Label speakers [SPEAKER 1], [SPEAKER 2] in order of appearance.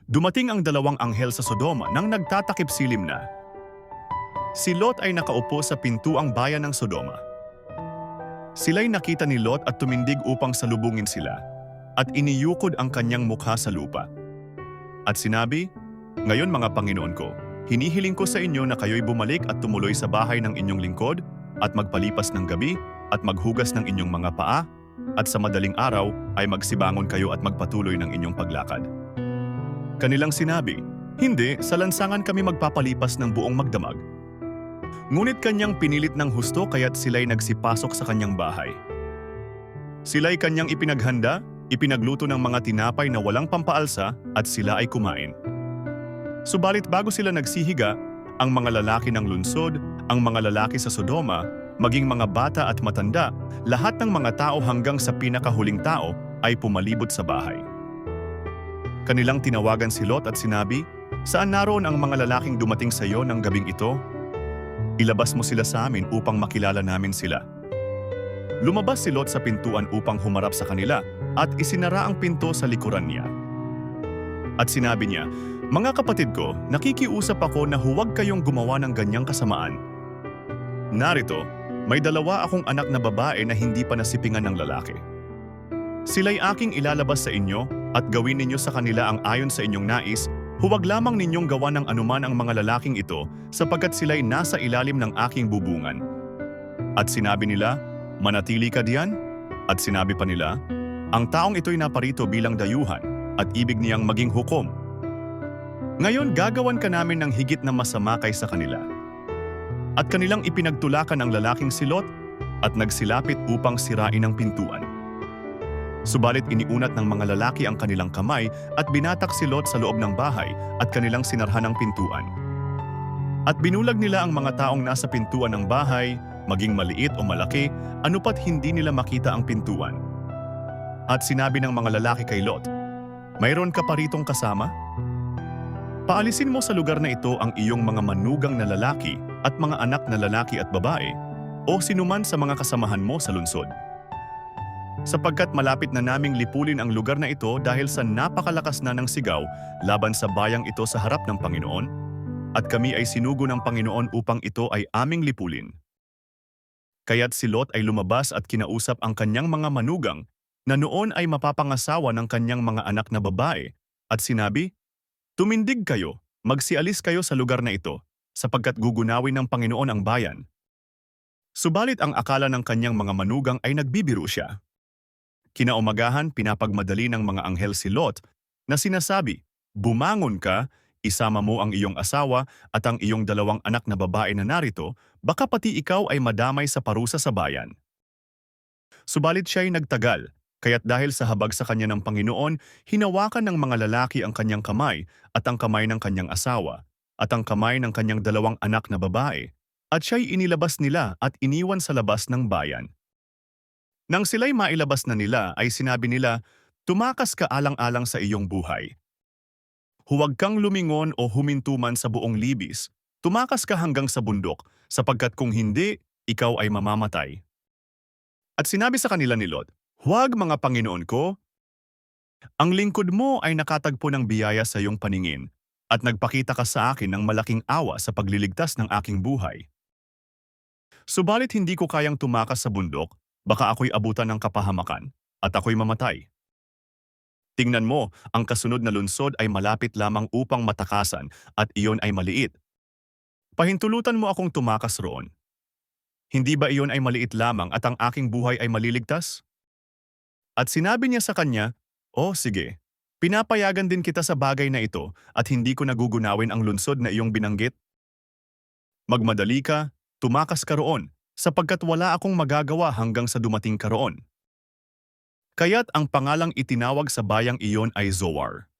[SPEAKER 1] Dumating ang dalawang anghel sa Sodoma nang nagtatakip silim na. Si Lot ay nakaupo sa pintuang bayan ng Sodoma. Sila'y nakita ni Lot at tumindig upang salubungin sila, at iniyukod ang kanyang mukha sa lupa. At sinabi, "Ngayon mga Panginoon ko, hinihiling ko sa inyo na kayo'y bumalik at tumuloy sa bahay ng inyong lingkod, at magpalipas ng gabi, at maghugas ng inyong mga paa, at sa madaling araw ay magsibangon kayo at magpatuloy ng inyong paglakad." Kanilang sinabi, "Hindi, sa lansangan kami magpapalipas ng buong magdamag." Ngunit kanyang pinilit ng husto kaya't sila'y nagsipasok sa kanyang bahay. Sila'y kanyang ipinaghanda, ipinagluto ng mga tinapay na walang pampaalsa at sila ay kumain. Subalit bago sila nagsihiga, ang mga lalaki ng lungsod, ang mga lalaki sa Sodoma, maging mga bata at matanda, lahat ng mga tao hanggang sa pinakahuling tao ay pumalibot sa bahay. Kanilang tinawagan si Lot at sinabi, "Saan naroon ang mga lalaking dumating sa iyo ng gabing ito? Ilabas mo sila sa amin upang makilala namin sila." Lumabas si Lot sa pintuan upang humarap sa kanila at isinara ang pinto sa likuran niya. At sinabi niya, "Mga kapatid ko, nakikiusap ako na huwag kayong gumawa ng ganyang kasamaan. Narito, may dalawa akong anak na babae na hindi pa nasipingan ng lalaki. Sila'y aking ilalabas sa inyo at gawin ninyo sa kanila ang ayon sa inyong nais. Huwag lamang ninyong gawa ng anuman ang mga lalaking ito sapagkat sila'y nasa ilalim ng aking bubungan." At sinabi nila, "Manatili ka diyan?" At sinabi pa nila, "Ang taong ito'y naparito bilang dayuhan at ibig niyang maging hukom. Ngayon gagawan ka namin ng higit na masama kaysa kanila." At kanilang ipinagtulakan ang lalaking si Lot at nagsilapit upang sirain ang pintuan. Subalit iniunat ng mga lalaki ang kanilang kamay at binatak si Lot sa loob ng bahay at kanilang sinarhan ang pintuan. At binulag nila ang mga taong nasa pintuan ng bahay, maging maliit o malaki, anupat hindi nila makita ang pintuan. At sinabi ng mga lalaki kay Lot, "Mayroon ka pa ritong kasama? Paalisin mo sa lugar na ito ang iyong mga manugang na lalaki at mga anak na lalaki at babae, o sinuman sa mga kasamahan mo sa lungsod. Sapagkat malapit na naming lipulin ang lugar na ito dahil sa napakalakas na ng sigaw laban sa bayang ito sa harap ng Panginoon, at kami ay sinugo ng Panginoon upang ito ay aming lipulin." Kaya't si Lot ay lumabas at kinausap ang kanyang mga manugang na noon ay mapapangasawa ng kanyang mga anak na babae, at sinabi, "Tumindig kayo, magsialis kayo sa lugar na ito, sapagkat gugunawin ng Panginoon ang bayan." Subalit ang akala ng kanyang mga manugang ay nagbibiro siya. Kinaumagahan, pinapagmadali ng mga anghel si Lot na sinasabi, "Bumangon ka, isama mo ang iyong asawa at ang iyong dalawang anak na babae na narito, baka pati ikaw ay madamay sa parusa sa bayan." Subalit siya'y nagtagal, kaya't dahil sa habag sa kanya ng Panginoon, hinawakan ng mga lalaki ang kanyang kamay at ang kamay ng kanyang asawa at ang kamay ng kanyang dalawang anak na babae, at siya'y inilabas nila at iniwan sa labas ng bayan. Nang sila'y mailabas na nila ay sinabi nila, "Tumakas ka alang-alang sa iyong buhay. Huwag kang lumingon o humintuman sa buong libis. Tumakas ka hanggang sa bundok, sapagkat kung hindi, ikaw ay mamamatay." At sinabi sa kanila ni Lot, "Huwag mga Panginoon ko, ang lingkod mo ay nakatagpo ng biyaya sa iyong paningin, at nagpakita ka sa akin ng malaking awa sa pagliligtas ng aking buhay. Subalit hindi ko kayang tumakas sa bundok, baka ako'y abutan ng kapahamakan, at ako'y mamatay. Tingnan mo, ang kasunod na lungsod ay malapit lamang upang matakasan, at iyon ay maliit. Pahintulutan mo akong tumakas roon. Hindi ba iyon ay maliit lamang at ang aking buhay ay maliligtas?" At sinabi niya sa kanya, "O sige, pinapayagan din kita sa bagay na ito at hindi ko nagugunawin ang lungsod na iyong binanggit. Magmadali ka, tumakas ka roon, sapagkat wala akong magagawa hanggang sa dumating ka roon." Kaya't ang pangalang itinawag sa bayang iyon ay Zoar.